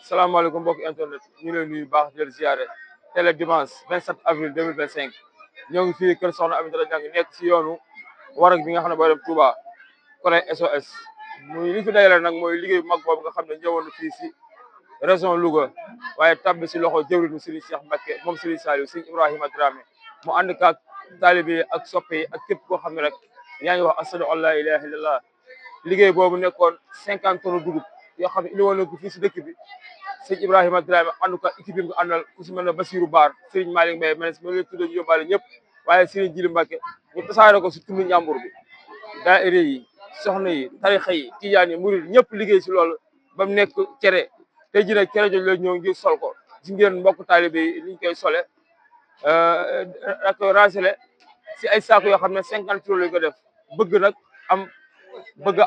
salaamaaleykum mbokk internet ñu ngi lay nuyu baax di leen ziare tey la dimanche 27 avril 2025 ñoo ngi fii kër Soxna Aminata Niang nekk si yoonu warag bi nga xam ne boo dem Touba côté SOS muy li fi dajale nag mooy liggéey bu mag boobu nga xam ne ñëwoon fii si région Louga waaye tabbi si loxo jëwriñu Serigne Cheikh Mbacké moom Serigne Saliou Serigne Ibrahima Dramé mu ànd kaak taalibe yi ak soppe yi ak képp koo xam ne rek yaa ngi wax ashadu an laa ilaaha illallah liggéey boobu nekkoon 50 tonnes dugub yoo xam ne indi woon na ko fii si dëkk bi sëñ Ibrahima Dramé ànd ko équipe bi nga àndal ku si mel ne Basirou Baar Serigne Malick Mbaye ma leen tuddee ñu yóbbaale ñëpp waaye Serigne Djili Mbacké ñu tasaare ko si tundu Njàmbur bi daayira yi soxna yi tarixa yi tijaan yi murid ñëpp liggéey si loolu ba mu nekk cere tey jii nag cere jooju la ñëw ngir sol ko si ngeen mbokk taalibe yi liñ koy sole ak rasele si ay saako yoo xam ne 50 kilos lañ ko def bëgg nag am bëgg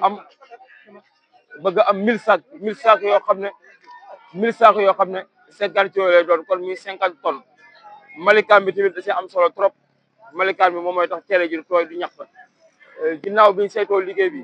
am 1000 sacs yoo xam ne 1000 sacs yoo xam ne 50 kilos lay doon kon muy 50 tonnes malikaan bi tamit da see am solo trop malikaan bi moom mooy tax cere ji du tooy du ñax ginnaaw biñ saytoo liggéey bi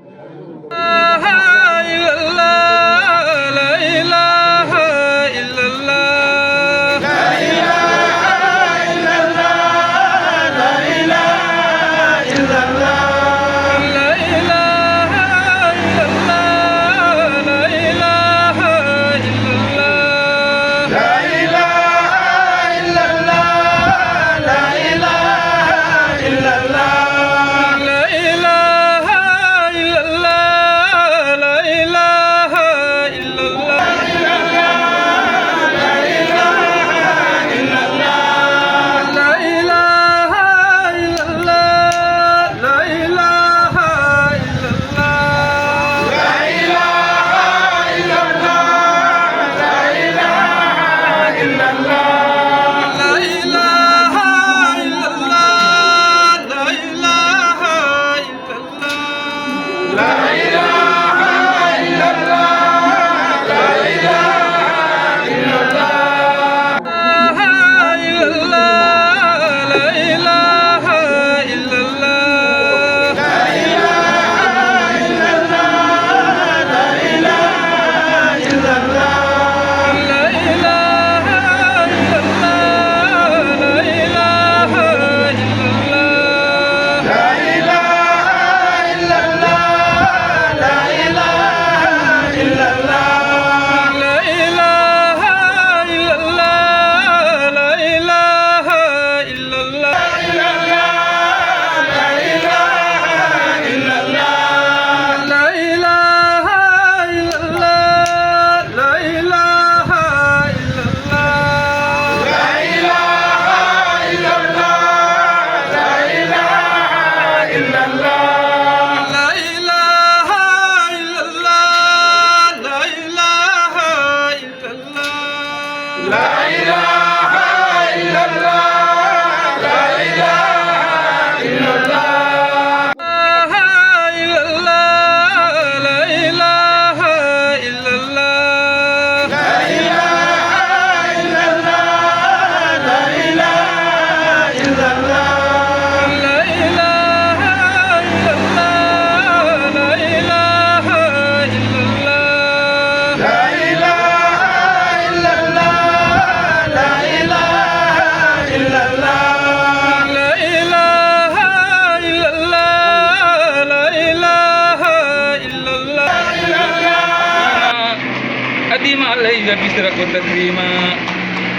بشرك وتكريما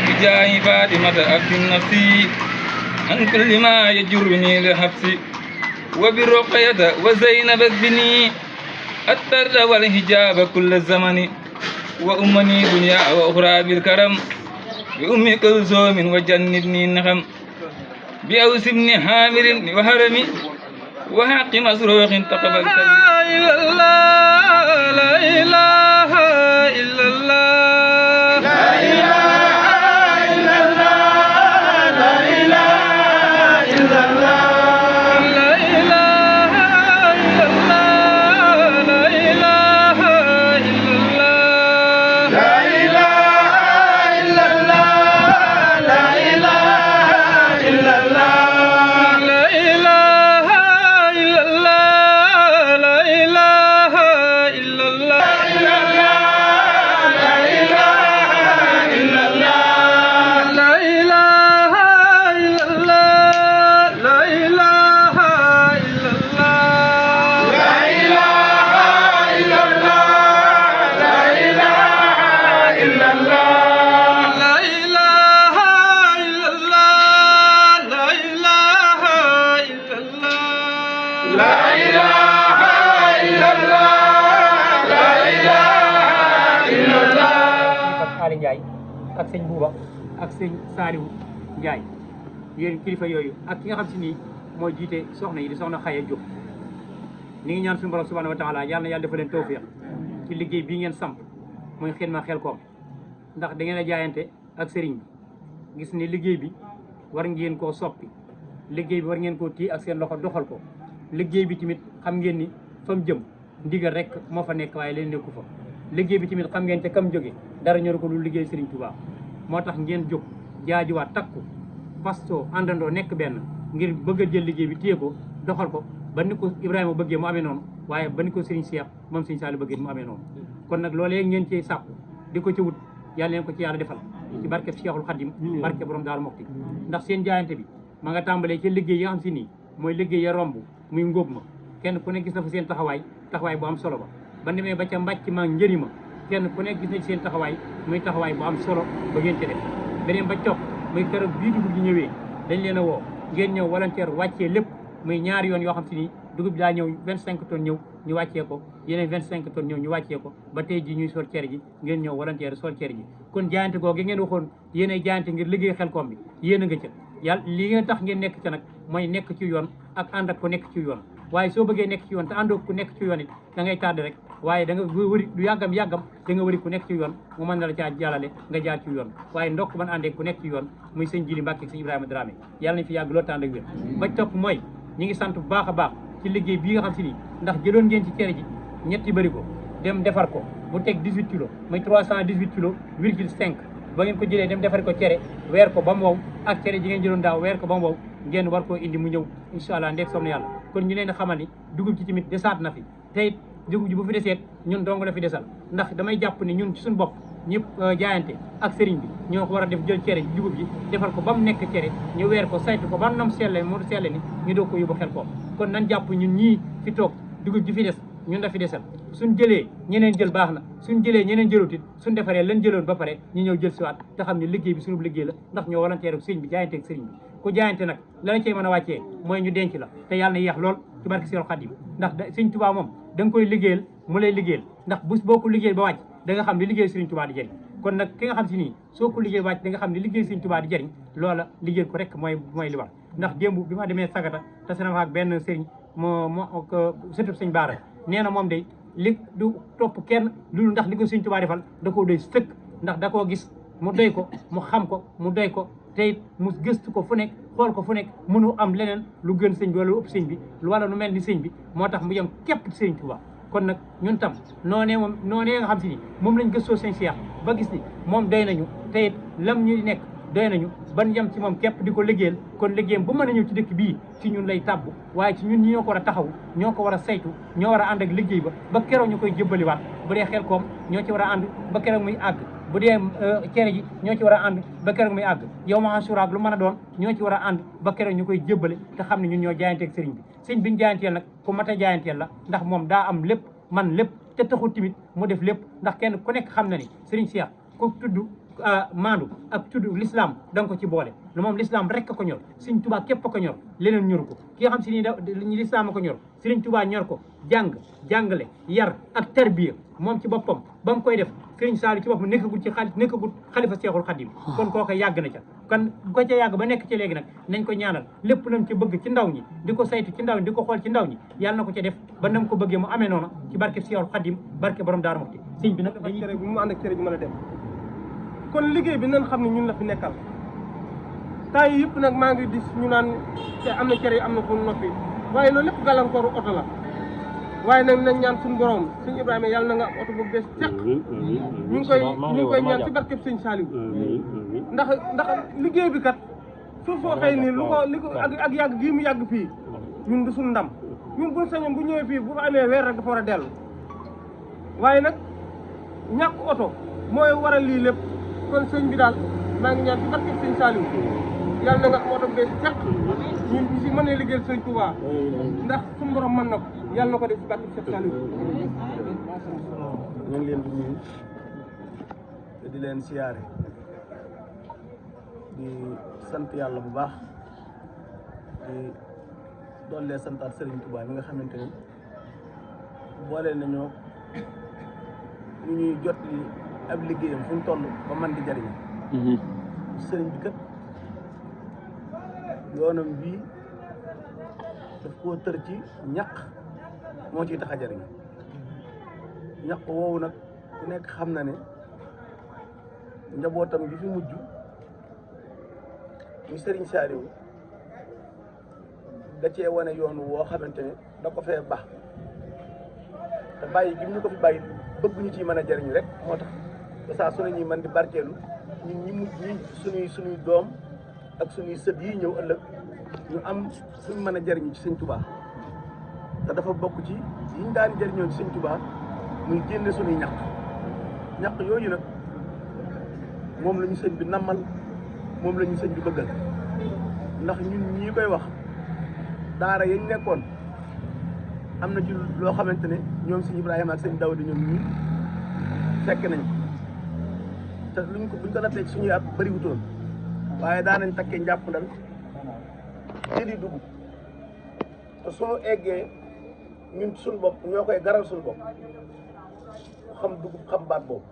بجاه فاطمة عبد النفسي عن كل ما يجرني لحبسي وبرقية وزينب بني الترد والحجاب كل الزمن وأمني دنيا وأخرى بالكرم بأم كلثوم وجنبني النخم بأوس بن حامر وهرمي وحق مسروق تقبل لا إله إلا الله Waly Ndiaye ak sëñ Bouba ak sëñ Saliou Ndiaye yéen kilifa yooyu ak ki nga xam si nii moo jiite soxna yi di soxna Xaye Diop ni ngi ñaan suñu borom subhanahu wa taala yàlla na yàlla defal leen tawfiq ci liggéey bii ngeen samp muy Xidma Xelcom ndax da ngeen a jaayante ak sëriñ bi gis ni liggéey bi war ngeen koo soppi liggéey bi war ngeen koo téye ak seen loxo doxal ko liggéey bi tamit xam ngeen ni fa mu jëm ndigal rek moo fa nekk waaye leen nekku fa liggéey bi tamit xam ngeen te kam jóge dara ñor ko lu liggéey Serigne Touba moo tax ngeen jóg jaajuwaat takku pasto àndandoo nekk benn ngir bëgg a jël liggéey bi téye ko doxal ko ba ni ko Ibrahima bëggee mu amee noonu waaye ba ni ko Serigne Cheikh moom Serigne Saliou bëggee mu amee noonu kon nag loolee ngeen ci sàkku di ko ci wut yàlla leen ko ci yàlla defal ci barkeb Cheikhul Khadim barke borom Daaru Muxti ndax seen jaayante bi ma nga tàmbalee ci liggéey yi nga xam si nii mooy liggéey ya romb muy ngóob ma kenn ku ne gis na fa seen taxawaay bu am solo ba demee ba ca mbàcc ma njëri ma kenn ku ne gis na ci seen taxawaay muy taxawaay bu am solo ba ngeen ci def beneen ba cox muy keroog bii dugub ji ñëwee dañ leen a woo ngeen ñëw volontaire wàccee lépp muy ñaari yoon yoo xam si nii dugub bi daa ñëw 25 tonnes ñëw ñu wàccee ko yeneen 25 tonnes ñëw ñu wàccee ko ba tey ji ñuy sol cere ji ngeen ñëw volontaire sol cere ji kon jaayante googu ngeen waxoon yéen ay jaayante ngir liggéey Xelcom bi yéen a nga ca yàlla li ngeen tax ngeen nekk ca nag mooy nekk ci yoon ak ànd ak ku nekk ci yoon waaye soo bëggee nekk ci yoon te àndoo ku nekk ci yoon it da ngay tardé rek waaye da nga wëri du yàggam da nga wëri ku nekk ci yoon mu mën na la caa jàllale nga jaar ci yoon waaye ndokk ban àndee ku nekk ci yoon muy sëñ Jili Mbàkke sëñ Ibrahima Dramé yàlla nañ fi yàgg loolu tànd ak wér ba topp mooy ñi ngi sant bu baax a baax ci liggéey bii nga xam si nii ndax jëloon ngeen ci cere ji ñetti bëri ko dem defar ko mu teg 18 kilos muy 318 kilos virgule 5 ba ngeen ko jëlee dem defar ko cere weer ko ba mu wow ak cere ji ngeen jëloon daaw weer ko ba mu wow ngeen war koo indi mu ñëw incha allah ndeeg som na yàlla kon ñu leen di xamal ni dugub ci tamit desaat na fi te it dugub ji bu fi deseet ñun dong la fi desal ndax damay jàpp ni ñun ci suñu bopp ñëpp jaayante ak sëriñ bi ñoo ko war a def jël cere dugub ji defal ko ba mu nekk cere ñu weer ko saytu ko ba nam selle mu selle ni ñu doog ko yóbbu Xelcom kon nañ jàpp ñun ñii fi toog dugub ji fi des ñun la fi desal suñ jëlee ñeneen jël baax na suñ jëlee ñeneen jëlutit suñ defaree lan jëloon ba pare ñu ñëw jël siwaat te xam ne liggéey bi suñu liggéey la ndax ñoo volontaire ak sëriñ bi jaayante ak sëriñ bi ku jaayante nag la la cey mën a wàccee mooy ñu denc la te yàlla na yeex lool ci barke Seexul Xaadim ndax sëriñ Tuubaa moom da nga koy liggéeyal mu lay liggéeyal ndax bés boo ko liggéeyal ba wàcc da nga xam ne liggéey sëriñ Tuubaa di jëriñ kon nag ki nga xam si nii soo ko liggéey wàcc da nga xam ne liggéey sëriñ Tuubaa di jëriñ loola liggéeyal ko rek mooy li war ndax démb bi ma demee sagata te sana ak benn sëriñ moo sëtub sëñ Baara nee na moom day li du topp kenn loolu ndax li ko sëriñ Tuubaa defal da koo doy sëkk ndax da koo gis mu doy ko mu xam ko mu doy ko tey mu gëstu ko fu nekk xool ko fu nekk mënu am leneen lu gën sëñ bi wala lu ëpp sëñ bi wala lu mel ni sëñ bi moo tax mu yem képp ci sëriñ Tuubaa kon nag ñun tam noonee nga xam si ni moom lañ gëstoo sëñ Cheikh ba gis ni moom doy nañu te it lam ñu nekk doy nañu ban yem ci moom képp di ko liggéeyal kon liggéeyam bu mën a ñëw ci dëkk bii ci ñun lay tàbbu waaye ci ñun ñi ñoo ko war a taxaw ñoo ko war a saytu ñoo war a ànd ak liggéey ba keroog ñu koy jëbbaliwaat bu dee Xelcom ñoo ci war a ànd ba keroog muy àgg bu dee cere ji ñoo ci war a ànd ba keroog muy àgg yow ma asuraak lu mën a doon ñoo ci war a ànd ba keroog ñu koy jébbale te xam ne ñun ñoo jaayanteeg sëriñ bi sëriñ bi ñu jaayanteel nag ku mat a jaayanteel la ndax moom daa am lépp man lépp te taxul tamit mu def lépp ndax kenn ku nekk xam na ni sëriñ Cheikh ku tudd maandu ak tudd l'islam da nga ko ci boole lu moom l'islam rek a ko ñor sëriñ Tuubaa képp a ko ñor leneen ñoru ko ki nga xam si ni l'islam a ko ñor sëriñ Tuubaa ñor ko jàngale yar ak tarbiya moom ci boppam ba mu koy def sëriñ Saliou ci boppam nekkagul xalifa Seexul Xadim kon kooku yàgg na ca kon bu ko ca yàgg ba nekk ci léegi nag nañ ko ñaanal lépp nam ci bëgg ci ndaw ñi di ko saytu ci ndaw ñi di ko xool ci ndaw ñi yàlla na ko ca def ba nam ko bëggee mu amee noonu ci barke Seexul Xadim barke borom Daaru Muxti sëriñ bi nag dafa cere bi mu ànd ak cere bi mën a dem kon liggéey bi nañ xam ne ñun la fi nekkal temps yi yëpp nag maa ngi dis ñu naan te am na cere yi am na fu noppi waaye loolu lépp gàllankooru oto la waaye nag nañ ñaan suñu borom suñu Ibrahima yàlla na nga am oto bu bees teq ñu ngi koy ñaan ci barkeb sëñ Saliou ndax liggéey bi kat suuf soo xëy ni li ko ak yàgg gii mu yàgg fii ñun du suñu ndam ñun buñ sañoon bu ñëwee fii bu fa amee weer rek dafa war a dellu waaye nag ñàkk oto mooy waral lii lépp kon sëñ bi daal maa ngi ñaan ci barkeb sëñ Saliou yàlla na nga am oto bu bees teq ñun ñu si mën a liggéeyal sëñ Touba ndax suñu borom mën na ko yàlla na ko def ci barkeb sëñ Saliou ñu ngi leen di nuyu te di leen siyaare di sant yàlla bu baax di doollee santaat Serigne Touba mi nga xamante ni boole nañoo ñu ñuy jot li ab liggéeyam fu ñu toll ba man di jariñ sëriñ bi kat yoonam bii daf koo tër ci ñaq moo ciy tax a jariñ ñaq woowu nag ku nekk xam na ne njabootam gi fi mujj muy sëriñ Saliou da cee wane yoon woo xamante ne da ko fee baax te bàyyi gi ñu ko fi bàyyi bëgg ñu ciy mën a jariñu rek moo tax saa su ne ñuy mën di barkeelu ñun ñi mujj ñi suñuy doom ak suñuy sët yi ñëw ëllëg ñu am suñ mën a jariñu ci sëñ Touba te dafa bokk ci yiñ daan jariñoo ci sëñ Touba muy génne suñuy ñaq yooyu nag moom la ñu sëñ bi nammal moom la ñu sëñ bi bëggal ndax ñun ñii koy wax daara yañ nekkoon am na ci loo xamante ne ñoom sëñ Ibrahima ak sëñ Dawdi ñoom ñii fekk nañ ko te buñ ko nattee ci suñuy at bëriwutoon waaye daanañ takkee njàpp ndal jëli dugub te suñu eggee ñun suñu bopp ñoo koy garal suñu bopp xam dugub xam baat boobu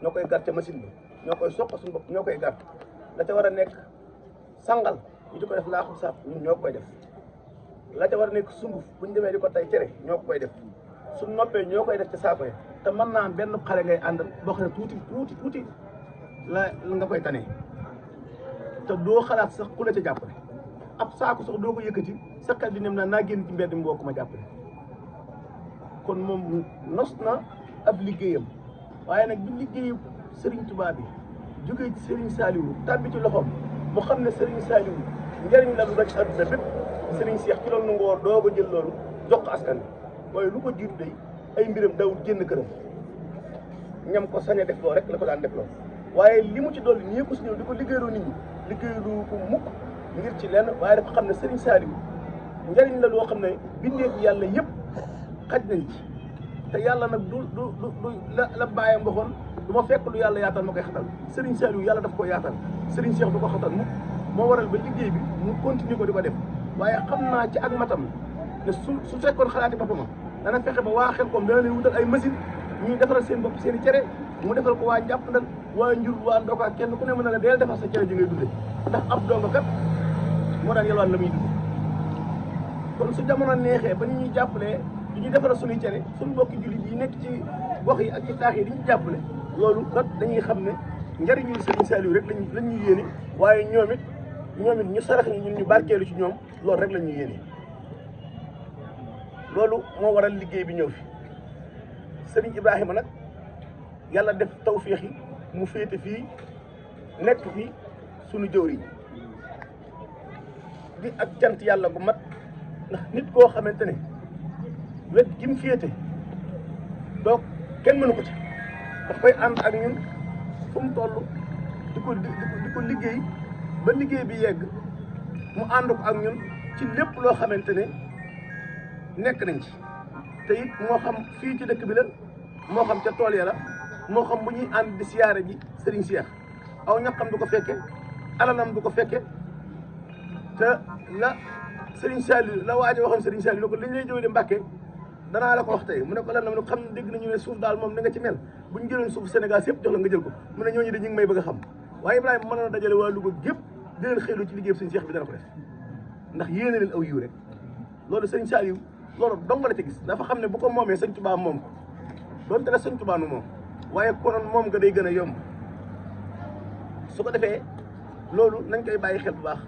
ñoo koy gar ca machine bi ñoo koy soq suñu bopp ñoo koy gar la ca war a nekk sangal ñu di ko def laaxul saaf ñun ñoo koy def la ca war a nekk sunguf buñ demee di ko tay cere ñoo koy def suñ noppee ñoo koy def ca saako yi te mën naa am benn xale ngay àndal boo xam ne tuuti la nga koy tanee te doo xalaat sax ku la ca jàppale ab saako sax doo ko yëkkati sa xel di nem naa génn ci mbedd mi boo ko ma jàppale kon moom nos na ab liggéeyam waaye nag bi liggéeyu Serigne Touba bi jógee ci Serigne Saliou tàbbi ci loxoom mu xam ne Serigne Saliou njëriñ la lu rek ci àdduna bépp Serigne Cheikh ci loolu nu ngoor doo ko jël loolu jox ko askan bi waaye lu ko jiitu day ay mbiram dawul génn këram ñam ko sañ a def loo rek la ko daan def loo waaye li mu ci dolli ñii ko si ñëw di ko liggéeyloo nit ñi liggéeylu ko mukk ngir ci lenn waaye dafa xam ne Serigne Saliou njëriñ la loo xam ne bindeeku yàlla yëpp xaj nañ ci te yàlla nag du la bàyyam waxoon du ma fekk lu yàlla yaatal ma koy xatal Serigne Saliou yàlla daf ko yaatal Serigne Cheikh du ko xatal mukk moo waral ba liggéey bi mu continuer ko di ko def waaye xam naa ci ak matam ne su fekkoon xalaati boppam dana fexe ba waa xel koom dana leen wutal ay machine ñuy defaral seen bopp seen i cere mu defal ko waa njàpp ndal waa njur waa ndoka kenn ku ne mën na la deel defar sa cere ji ngay dunde ndax ab donga kat moo daan yelwaan la muy dund kon su jamono neexee ba ni ñuy jàppalee di ñuy defaral suñuy cere suñu mbokki jullit yi nekk ci gox yi ak ci taax yi di ñu jàppale loolu kat dañuy xam ne njëriñu Serigne Saliou rek lañ ñuy yéene waaye ñoom it ñu sarax ñi ñun ñu barkeelu ci ñoom loolu rek la ñuy yéene loolu moo waral liggéey bi ñëw fi Serigne Ibrahima nag yàlla def tawféex yi mu féete fii nekk fii sunu jëwriñ di ak cant yàlla gu mat ndax nit koo xamante ne wet gi mu féete donc kenn mënu ko ci daf koy ànd ak ñun fu mu toll di ko liggéey ba liggéey bi yegg mu ànd ko ak ñun ci lépp loo xamante ne nekk nañ ci te it moo xam fii ci dëkk bi la moo xam ca tool ya la moo xam bu ñuy ànd di siyaare ji Serigne Cheikh aw ñaqam du ko fekke alalam du ko fekke te la Serigne Saliou la waajo waxoon Serigne Saliou ne ko li ñu lay jëwee Mbàkke danaa la ko wax tey mu ne ko lan la mu ne ko xam ne dégg nañu ne suuf daal moom ni nga ci mel bu ñu jëloon suuf Sénégal yëpp jox la nga jël ko mu ne ñooñu de ñu ngi may bëgg a xam waaye Ibrahima mën na dajale waa Louga gépp di leen xëylu ci liggéey Serigne Cheikh bi dana ko def ndax yéene leen aw yiw rek loolu Serigne Saliou loolu dong la ca gis dafa xam ne bu ko moomee Sëñ Tuubaa moom ko doonte ne Sëñ Tuubaa nu moom waaye konoon moom nga day gën a yomb su ko defee loolu nañ koy bàyyi xel bu baax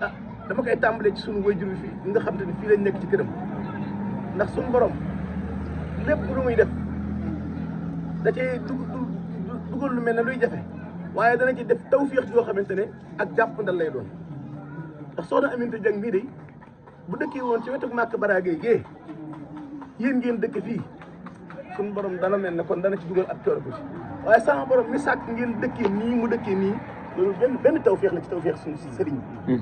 ah dama koy tàmbalee ci sunu waajur fii nga xam te ne fii lañ nekk ci këram ndax suñu borom lépp lu muy def da cay dugal lu mel ne luy jafe waaye dana ci def tawféex yoo xamante ne ak jàppandal lay doon ndax soxna Aminata Dieng mii de bu dëkkee woon ci wetu Màkk Baraagay gee yéen ngeen dëkk fii suñu borom dana mel ne kon dana ci dugal ak coor ko ci waaye sama borom mi sàkk ngeen dëkkee nii mu dëkkee nii loolu benn tawféex la ci tawféex suñu sëriñ bi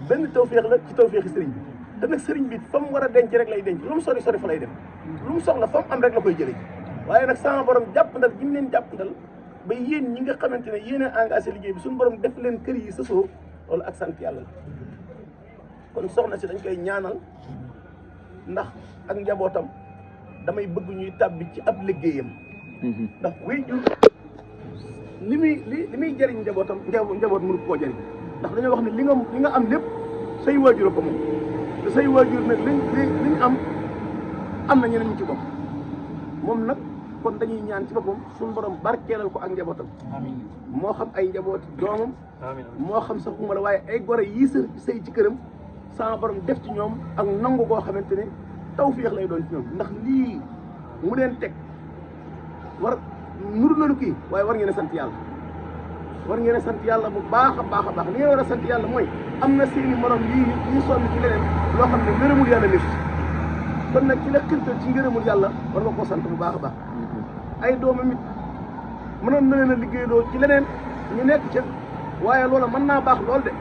benn tawféex la ci tawféexi sëriñ bi te nag sëriñ bi fa mu war a denc rek lay denc lu mu sori fa lay dem lu mu soxla fa mu am rek la koy jëlee waaye nag sama borom jàppandal gi mu leen jàppandal ba yéen ñi nga xamante ne yéen a engagé liggéey bi suñu borom def leen kër yi sësoo loolu ak sant yàlla la kon soxna si dañ koy ñaanal ndax ak njabootam damay bëgg ñuy tàbbi ci ab liggéeyam ndax way jur li muy jëriñ njabootam njaboot mënu koo jëriñ ndax dañoo wax ne li nga am lépp say waajur ko moom te say waajur nag liñ am na ñeneen ñu ci bopp moom nag kon dañuy ñaan ci boppam suñu borom barkeelal ko ak njabootam moo xam ay njabooti doomam moo xam sax uma la waaye ay gore yii sëy ci këram sama borom def ci ñoom ak nangu koo xamante ne tawfeex lay doon ci ñoom ndax lii mu leen teg war nuru nañu kii waaye war ngeen a sant yàlla war ngeen a sant yàlla bu baax a baax a baax li ngeen war a sant yàlla mooy am na seeni morom yii ñu sonn ci leneen loo xam ne ngërëmul yàlla nekk kon nag ci la xirtal ci ngërëmul yàlla war nga koo sant bu baax a baax ay doomam it mënoon na leen a liggéeyloo ci leneen ñu nekk ca waaye loola mën naa baax lool de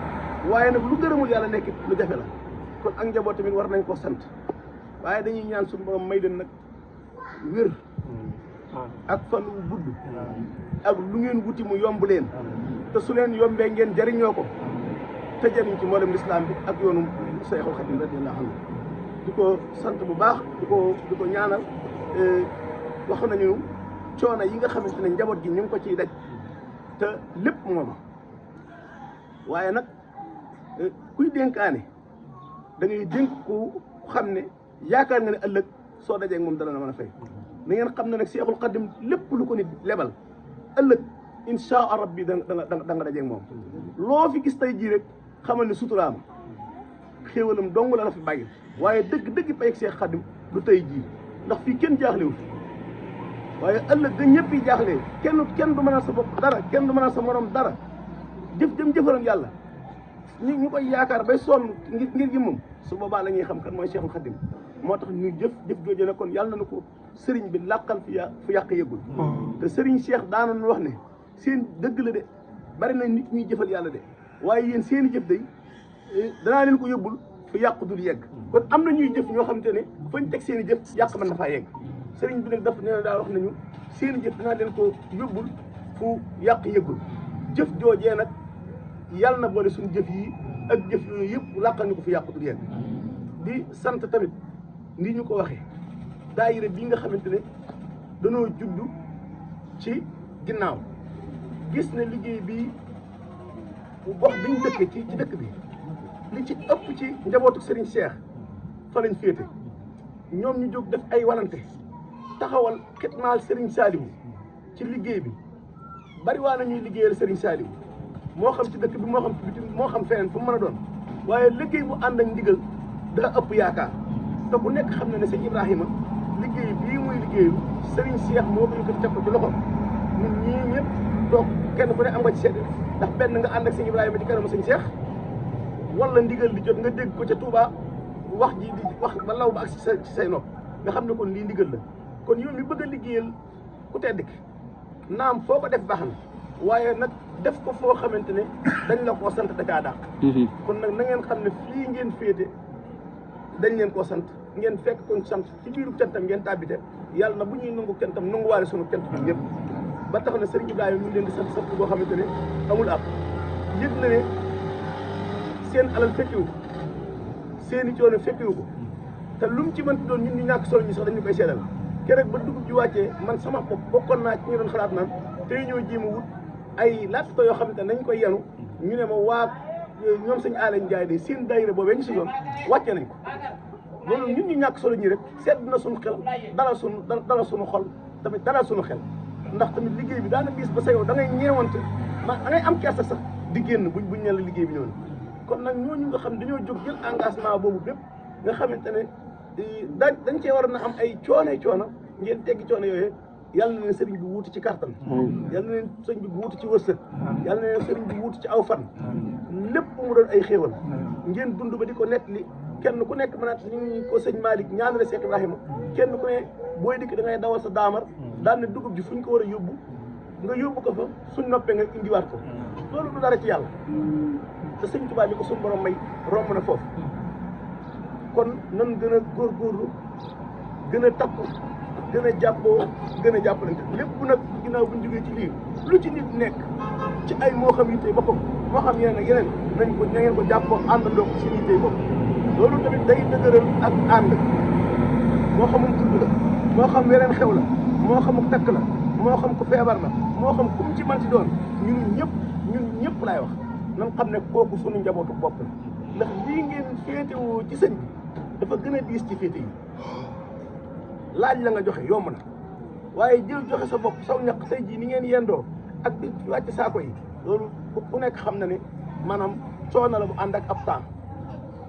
waaye nag lu gërëmul yàlla nekk lu jafe la kon ak njaboot tamit war nañ koo sant waaye dañuy ñaan suñu borom may leen nag wér ak fan wu gudd ak lu ngeen wuti mu yomb leen te su leen yombee ngeen jariñoo ko te jariñ ci mboolem lislaam bi ak yoonu Seexul Xadiim radiyallaahu anhu di ko sant bu baax di ko ñaanal wax nañu coono yi nga xamante ne njaboot gi ñu ngi ko ciy daj te lépp mooma waaye nag kuy dénkaane da ngay dénk ku xam ne yaakaar nga ne ëllëg soo dajeeg moom dana la mën a fay na ngeen xam ne nag Seexul Xadiim lépp lu ko nit lebal ëllëg inshaa rabbi da nga dajeeg moom loo fi gis tey jii rek xamal ne suturaam xéewalam dong la fi bàyyi waaye dëgg pay ak Seex Xadiim du tey jii ndax fii kenn jaaxlewul waaye ëllëg ga ñëpp yi jaaxlee kenn du mënal sa bopp dara kenn du mënal sa morom dara jëf jëm jëfaloon yàlla ñu koy yaakaar bay sonn ngir gi moom su boobaa la ñuy xam kan mooy Seexul Xadiim moo tax ñu jëf jooju ne kon yàlla na ko sëriñ bi làqal fu yàq yëgul te sëriñ Cheikh daanoon wax ne seen dëgg la de bari na nit ñuy jëfal yàlla de waaye yéen seeni jëf day danaa leen ko yóbbul fu yàq dul yegg kon am na ñuy jëf ñoo xamante ne fañ teg seen i jëf yàq mën na faa yegg sëriñ bi nag daf nee na daa wax nañu seen i jëf danaa leen ko yóbbul fu yàq yëgul jëf joojee nag yàlla na boole suñu jëf yi ak jëf yooyu yëpp làqal ñu ko fu yàq dul yegg di sant tamit ni ñu ko waxee daayira bii nga xamante ne danoo juddu ci ginnaaw gis ne liggéey bi gox bi ñu dëkkee ci dëkk bi li ci ëpp ci njabootu Serigne Cheikh fa lañ féete ñoom ñu jóg def ay walante taxawal xitmaal Serigne Saliou ci liggéey bi bari waa na ñuy liggéeyal Serigne Saliou moo xam ci dëkk bi moo xam ci bitim moo xam feneen fu mu mën a doon waaye liggéey bu ànd ak ndigal daa ëpp yaakaar te ku nekk xam na ne sëñ Ibrahima liggéey bii muy liggéeyu Serigne Cheikh moo ko yëkkati teg ko ci loxo ñun ñii ñëpp toog kenn ku ne am nga ci seede ndax benn nga ànd ak sëñ Ibrahima ci kanamu sëñ Cheikh wala ndigal di jot nga dégg ko ca Touba wax ji di wax ba law ba ak ci say nopp nga xam ne kon lii ndigal la kon yow mi bëgg a liggéeyal ku tedd ki naam foo ko def baax na waaye nag def ko foo xamante ne dañ la koo sant da caa dàq kon nag na ngeen xam ne fii ngeen féete dañ leen koo sant ngeen fekk kon sant ci biiru cantam ngeen tàbbite yàlla na bu ñuy nangu cantam nanguwaale sunu cant bi ñëpp ba tax na Serigne Ibrahima ñu leen di sant boo xamante ne amul ab yëg na ne seen alal fekkiwu ko seen i coono fekkiwu ko te lu mu ci mënti doon ñun ñu ñàkk solo ñi sax dañu koy seedal keroog ba dugub ji wàccee man sama bopp bokkoon naa ci ñu doon xalaat naan tey ñoo jéem a wut ay laajte yoo xamante ne nañ koy yenu ñu ne ma waa ñoom sëñ Alain Ndiaye de seen daayira boobee ñu si doon wàcce nañ ko loolu ñun ñu ñàkk solo ñi rek sedd na suñu xel dalal suñu xol tamit dalal suñu xel ndax tamit liggéey bi daana diis ba sa yow da ngay ñeewante da ngay am kersa sax di génn buñ ne la liggéey bi ñëw na kon nag ñooñu nga xam dañoo jóg jël engagement boobu bépp nga xamante ne dañ cee war na am ay coono ngeen teggi coono yooyu yàlla na leen sëriñ bi wuuti ci kattan yàlla na leen sëriñ bi wuuti ci wërsëg yàlla na leen sëriñ bi wuuti ci aw fan lépp mu doon ay xéewal ngeen dund ba di ko nettali kenn ku nekk mënaat ñu ko sëñ Malick ñaanale Cheikh Ibrahima kenn ku ne booy dikk da ngay dawal sa daamar daan ne dugub ji fu ñu ko war a yóbbu nga yóbbu ko fa suñ noppee nga indiwaat ko loolu du dara ci yàlla te sëñ Tuubaa li ko suñu borom may romb na foofu kon nan gën a góorgóorlu gën a takku gën a jàppoo gën a jàppalante lépp nag ginnaaw bu ñu jógee ci lii lu ci nit nekk ci ay moo xam yittey boppam moo xam yeneen ak yeneen nañ ko na ngeen ko jàppoo àndandoo ko si yittey bopp loolu tamit day dëgëral ak ànd moo xamum tudd la moo xam weneen xew la moo xamuk takk la moo xam ku feebar la moo xam ku mu ci man ci doon ñun ñëpp laay wax nan xam ne kooku sunu njabootu bopp la ndax lii ngeen féetewoo ci sëñ bi dafa gën a diis ci féete yi laaj la nga joxe yomb na waaye jël joxe sa bopp saw ñaq tey jii ni ngeen yendoo ak di wàcc saako yi loolu ku nekk xam na ne maanaam coono la bu ànd ak ab temps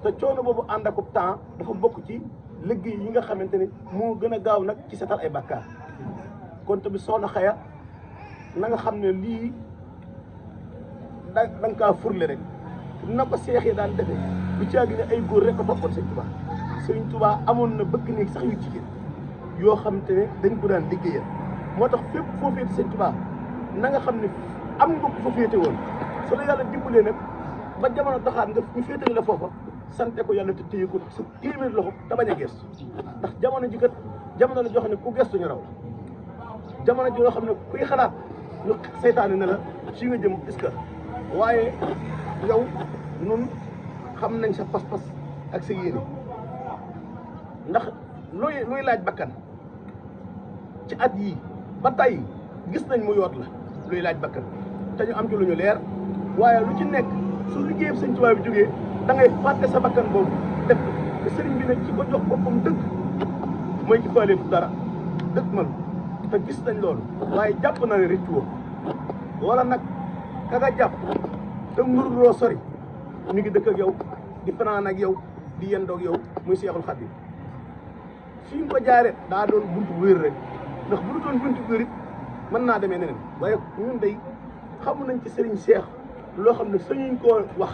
te coono boobu ànd ak ab temps dafa bokk ci liggéey yi nga xamante ne moo gën a gaaw nag ci setal ay bàkkaar kon tamit soxna Xaya na nga xam ne lii da nga kaa furle rek na ko seex yi daan defee bu caagi ne ay góor rek ko toppoon sëñ Tuubaa sëñ Tuubaa amoon na bëgg néeg sax yu jigéen yoo xam te ne dañ ko daan liggéeyal moo tax fépp foo féete sëñ Tuubaa na nga xam ne am nga ko fa féete woon su la yàlla dimbalee nag ba jamono taxaat nga ñu féetale la foofa sante ko yàlla te téye ko sa téeméer loxo te bañ a gestu ndax jamono ji kat jamono la joo xam ne ku gestu ñu raw jamono ji nga xam ne kuy xalaat ñu seytaane ne la fi nga jëm est-ce que waaye yow nun xam nañ sa pas-pas ak sa yéene ndax luy laaj bakkan ci at yii ba tey gis nañ mu yoot la luy laaj bakkan te ñu am ci lu ñu leer waaye lu ci nekk su liggéeyam sëñ Tuubaa bi jógee da ngay fàtte sa bakkan boobu def te sëriñ bi nag ci ko jox boppam dëgg mooy ci faaleetu dara dëgg man te gis nañ loolu waaye jàpp na ne rëccu woo wala nag ka nga jàpp te nguruloo sori mi ngi dëkk ak yow di fanaan ak yow di yendoog yow muy Seexul Xadiim fi nga ko jaare daa doon buntu wér rek ndax bu du doon buntu wér it mën naa demee neneen waaye ñun day xamu nañ ci sëriñ Seex loo xam ne sañuñ koo wax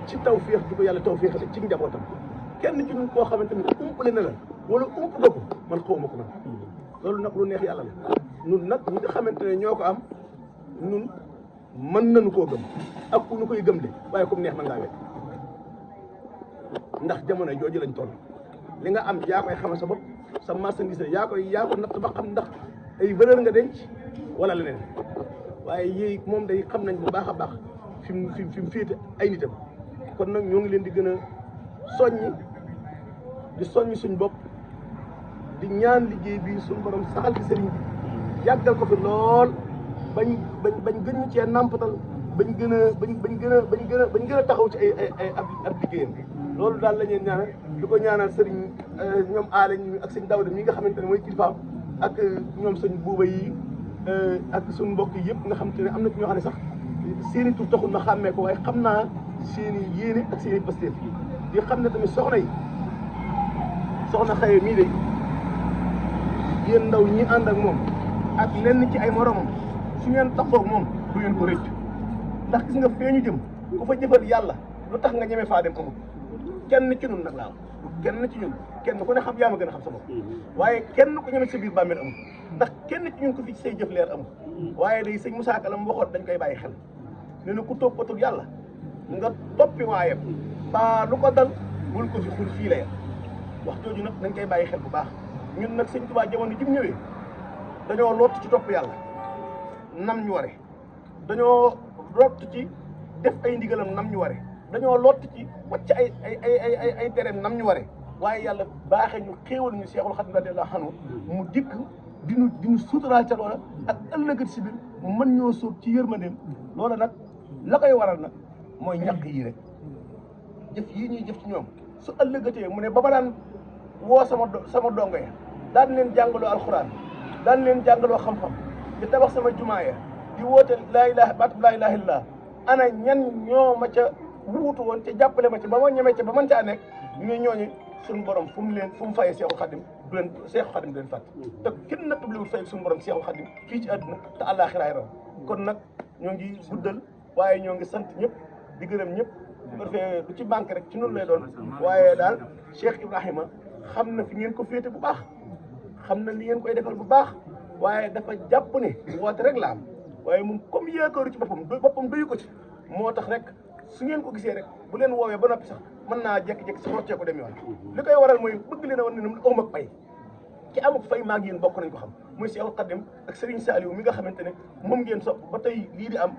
ci tawféex di ko yàlla tawféex ci njabootam kenn ci ñun koo xamante ni umpale na la wala ump nga ko man xawma ko man loolu nag lu neex yàlla la ñun nag ñi nga xamante ne ñoo ko am ñun mën nañu koo gëm ak ku ñu koy gëm de waaye comme neex na ngaa wet ndax jamono jooju lañ toll li nga am yaa koy xamal sa bopp sa marchandise yaa ko natt ba xam ndax ay valeur nga denc wala leneen waaye yéey moom day xam nañ bu baax a baax fi mu féete ay nitam kon nag ñoo ngi leen di gën a soññi suñ bopp di ñaan liggéey bi suñ borom saxal ci sëriñ bi yàggal ko fi lool bañ gën ñu cee nàmpatal bañ gën a taxaw ci ay ab liggéeyam loolu daal la ñuy ñaanal di ko ñaanal sëriñ ñoom aale ñu ak sëñ Dawda mi nga xamante ne mooy kilifaam ak ñoom sëñ buuba yi ak suñu mbokk yi yëpp nga xamante ne am na ci ñoo xam ne sax seeni tur taxul na xàmmee ko waaye xam naa seeni yéene ak seeni pasteef di xam ne tamit soxna yi soxna Xaye mii de yéen ndaw ñi ànd ak moom ak lenn ci ay moromam su ngeen taxaw moom du ngeen ko rëcc ndax gis nga fee ñu jëm ku fa jëfal yàlla lu tax nga ñeme faa dem amul kenn ci ñun nag laa kenn ci ñun kenn ku ne xam yaa ma gën a xam sa bopp waaye kenn ku ñeme sa biir bàmmeel amul ndax kenn ci ñun ko fi ci say jëf leer amul waaye day sëñ Moussa Ka la mu waxoon dañ koy bàyyi xel ne na ku toppatul yàlla nga toppi waayam ba lu ko dal bul ko fi xul fii la yam wax jooju nag dañ koy bàyyi xel bu baax ñun nag sëñ Tuubaa jamono ji mu ñëwee dañoo lott ci topp yàlla nam ñu ware dañoo lott ci def ay ndigalam nam ñu ware dañoo lott ci wàcc ay tereem nam ñu ware waaye yàlla baaxee ñu xéewal ñu Seexul Xadiim radiyallaahu anhu mu dikk dinu suturaal ca loola ak ëllëgat si biir mu mën ñoo sóob ci yërmandeem loola nag la koy waral nag mooy ñàkk yi rek jëf yii ñuy jëf ci ñoom su ëllëgatee mu ne ba ma daan woo sama dongo ya daan leen jàngaloo alxuraan daan leen jàngaloo xam-xam di tabax sama jumaa ya di woote laa ilaaha illallaah ana ñan ñoo ma ca wuutu woon ca jàppale ma ci ba ma ñemee ca ba mën caa nekk ñu ñooñu suñu borom fu mu fayee Seexul Xadiim du leen Seexul Xadiim du leen fàtte te kenn na tubliwul fay suñu borom Seexul Xadiim fii ci àdduna te àllaaxiraay raw kon nag ñoo ngi guddal waaye ñoo ngi sant ñëpp di gërëm ñëpp bu ko defee lu ci banque rek ci noonu lay doon waaye daal Cheikh Ibrahima xam na fi ngeen ko féete bu baax xam na li ngeen koy defal bu baax waaye dafa jàpp ne woote rek la am waaye moom comme yaakaaru ci boppam doyu ko ci moo tax rek su ngeen ko gisee rek bu leen woowee ba noppi sax mën naa jékki-jékki sax roccee ko dem yoon li koy waral mooy bëgg leen a wan ne nu am ak pay ki amuk fay maag yéen bokk nañ ko xam muy Seexul Xadiim ak Serigne Saliou mi nga xamante ne moom ngeen sopp ba tey lii di am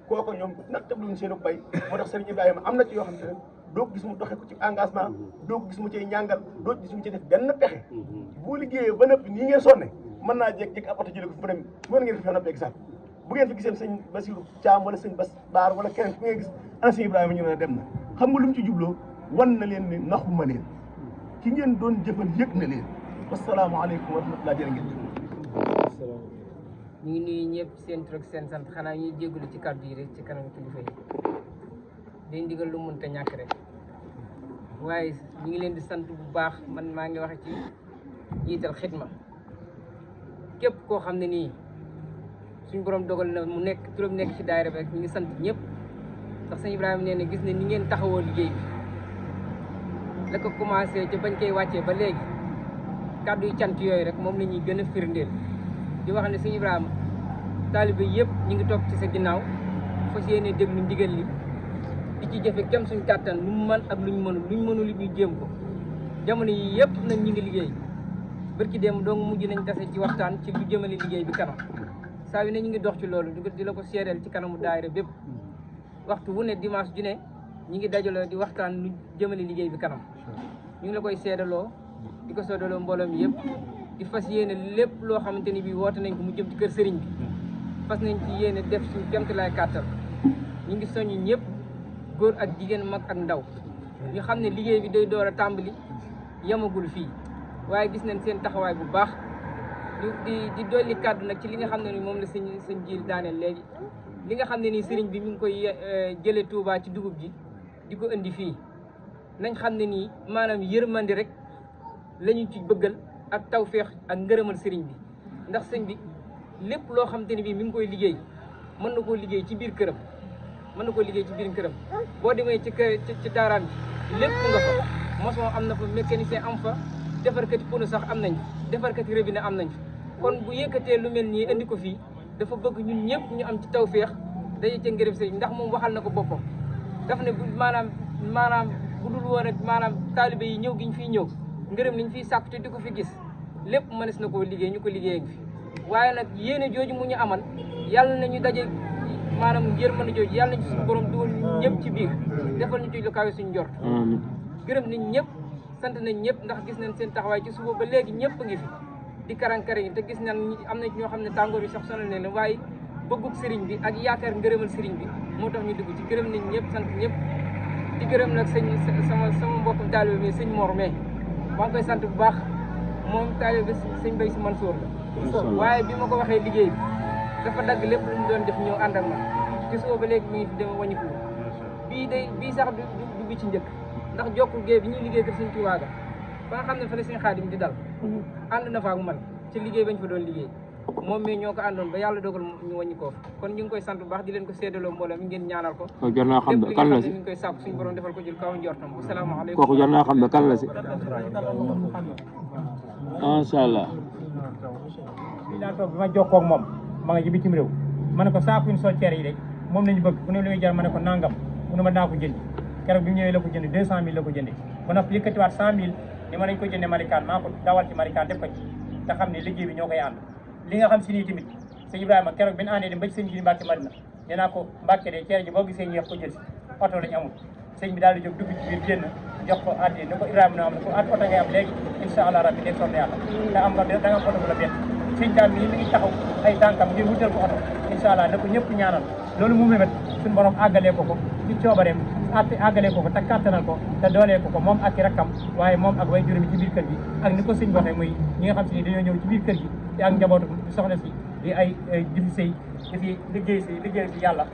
kooko ñoom nag tabluñ seen bay moo tax Serigne Ibrahima am na ci yoo xamante ne doo ko gis mu doxee ko ci engagement doo ko gis mu cay ñàngal doo ko gis mu ci def benn pexe boo liggéeyee ba noppi nii ngeen sonne mën naa jékki-jékki ab oto jëlee ko fi mu dem mën ngeen fi fexe noppi exemple bu ngeen fi gisee sëñ Basiru Caam wala sëñ Bas Baar wala keneen ku ngeen gis ana sëñ Ibrahima ñu ne dem na xam nga lu mu ci jubloo wan na leen ni naxuma leen ki ngeen doon jëfal yëg na leen wasalaamaaleykum wa rahmatulah jërë ngeen jëf. ñu ngi nuyu ñëpp seen tur ak seen sant xanaa ñuy jégalu ci kàddu yi rek ci kanam kilifa yi day ndigal lu mënta ñàkk rek waaye ñu ngi leen di sant bu baax man maa ngi waxe ci jiital xidma képp koo xam ne nii suñu borom dogal na mu nekk turam nekk ci daayira bi rek ñu ngi sant ñëpp ndax sëñ Ibrahima nee na gis ne ni ngeen taxawoo liggéey bi la ko commencé ca bañ koy wàccee ba léegi kàddu yu cant yooyu rek moom la ñuy gën a firndeel di wax ne sëñ Ibrahima taalibe yëpp ñu ngi topp ci sa ginnaaw fas yéene déglu ndigal li di ci jëfe kem suñ kàttan lu mu mën ak luñ mënul it ñu jéem ko jamono yi yëpp nag ñu ngi liggéey bërki dem donc mujj nañ tase ci waxtaan ci lu jëmale liggéey bi kanam saa yu ne ñu ngi dox ci loolu di la ko seedeel ci kanamu daayira bépp waxtu wu ne dimanche ju ne ñu ngi dajaloo di waxtaan lu jëmale liggéey bi kanam ñu ngi la koy seedaloo di ko seedaloo mbooloo mi yëpp di fas yéene lépp loo xamante ni bii woote nañ ko mu jëm ci kër sëriñ bi fas nañ ci yéene def suñu kéemtalaay kàttan ñu ngi soññ ñëpp góor ak jigéen mag ak ndaw ñu xam ne liggéey bi day door a tàmbali yemagul fii waaye gis nañ seen taxawaay bu baax di dolli kàddu nag ci li nga xam ne ni moom la sëñ jiil daaneel léegi li nga xam ne nii sëriñ bi mi ngi koy jële Touba ci dugub ji di ko indi fii nañ xam ne nii maanaam yërmandi rek lañu ci bëggal ak tawféex ak ngërëmal sëriñ bi ndax sëñ bi lépp loo xamante ni bii mi ngi koy liggéey mën na koo liggéey ci biir këram boo demee ci kër ci daaraam bi lépp nga fa moson am na fa mécanicien am fa defarkati pono sax am nañ defarkati robinet am nañ kon bu yëkkatee lu mel nii indi ko fii dafa bëgg ñun ñëpp ñu am ci tawféex daje ca ngërëm sëriñ ndax moom waxal na ko boppam daf ne bu maanaam bu dul woon ak maanaam taalibe yi ñëw gi ñu fiy ñëw ngërëm liñ fiy sàkku te di ko fi gis lépp mënees na koo liggéey ñu ko liggéey ak fi waaye nag yéene jooju mu ñu amal yàlla na ñu daje maanaam yërmande jooju yàlla nañ ci suñu borom dugal ñëpp ci biir defal ñu ci lu kawe suñu njort gërëm nañ ñëpp sant nañ ñëpp ndax gis nañ seen taxawaay ci suba ba léegi ñëpp ngi fi di karankare yi te gis nañ am na ñoo xam ne tàngoor yi sax sonal ne leen waaye bëggug sëriñ bi ak yaakaar ngërëmal sëriñ bi moo tax ñu dugg ci gërëm nañ ñëpp sant ñëpp di gërëm nag sama mbokkum taalibe bi sëñ Mor mais maa ngi koy sant bu baax moom taalibe sëñ Bay Si Mansour la waaye bi ma ko waxee liggéey bi dafa dagg lépp lu mu doon def ñëw ànd ak man ci suba ba léegi mi ngi fi dem wàññiku bii sax du bi ci njëkk ndax jokkul géey bi ñuy liggéey kër sëñ Tuubaa ga ba nga xam ne fa la sëñ Xaadim di dal ànd na fa ak man ci liggéey bañ fa doon liggéey moom mais ñoo ko àndoon ba yàlla dogal ñu wàññi koo kon ñu ngi koy sant bu baax di leen ko séddaloo mbooloo mi ngeen ñaanal ko jar naa xam ne kan la si ñu ngi koy sàkku suñu borom defal ko jël kaw njortam asalaamaaleykum kooku jar naa xam ne kan la si macha allah fii laa toog bi ma jokkoo ak moom ma nga ci bitim réew ma ne ko saaku ñu sol cere yi de moom lañu bëgg bu ne lu muy jar ma ne ko nangam mu ne ma naa ko jënd keroog bi mu ñëwee la ko jënd 200 000 la ko jëndee ba noppi yëkkatiwaat 100 000 ni ma nañ ko jëndee Marikaan maa ko dawal ci Marikaan def ko ci te xam ne liggéey bi ñoo koy ànd li nga xam si nii tamit sëñ Ibrahima keroog bi ñu àndee dem ba ci sëñ ji Mbàkke Madina nee naa ko Mbàkke de cere ji boo gisee ñeex ko jël si oto lañu amul sëñ bi daal di jóg dugg ci biir génn jox ko addi ni ko Ibrahima no am ne ko oto ngay am léegi incha allah rabbi dee soobee yàlla te am nga da nga am oto bu la bett sëñ daal mi ngi taxaw ay tànkam ngir wutal ko oto incha allah na ko ñëpp ñaanal loolu mu mémet suñu borom àggalee ko ci coobareem àggalee ko te kàttanal ko te doolee ko moom ak i rakkam waaye moom ak way juróomi ci biir kër gi ak ni ko sëñ waxee muy ñi nga xam si ni dañoo ñëw ci biir kër gi te ak njabootu soxna si di ay jifi sëy di fi liggéey si yàlla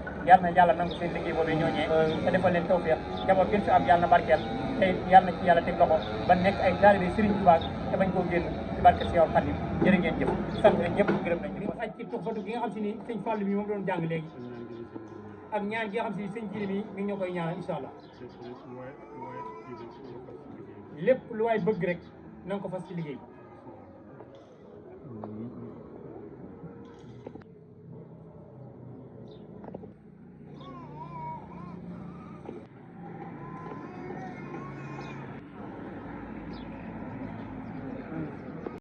na yàlla nangu seen liggéey boobee ñooñee te defal leen tawfeex njaboot gën fi am yàlla na barkeel te yàlla na ci yàlla teg loxo ba nekk ay taalibe Sëriñ Tuubaa te bañ koo génn ci barke si yow Xaadim jërë ngeen jëf sant nañ ñëpp gërëm nañ ñu aj ci tuxfatu gi nga xam si ni sëñ Fall mi moom doon jàng léegi ak ñaan gi nga xam si sëñ Jili mi ngi ñoo koy ñaanal incha allah lépp lu waay bëgg rek na nga ko fas ci liggéey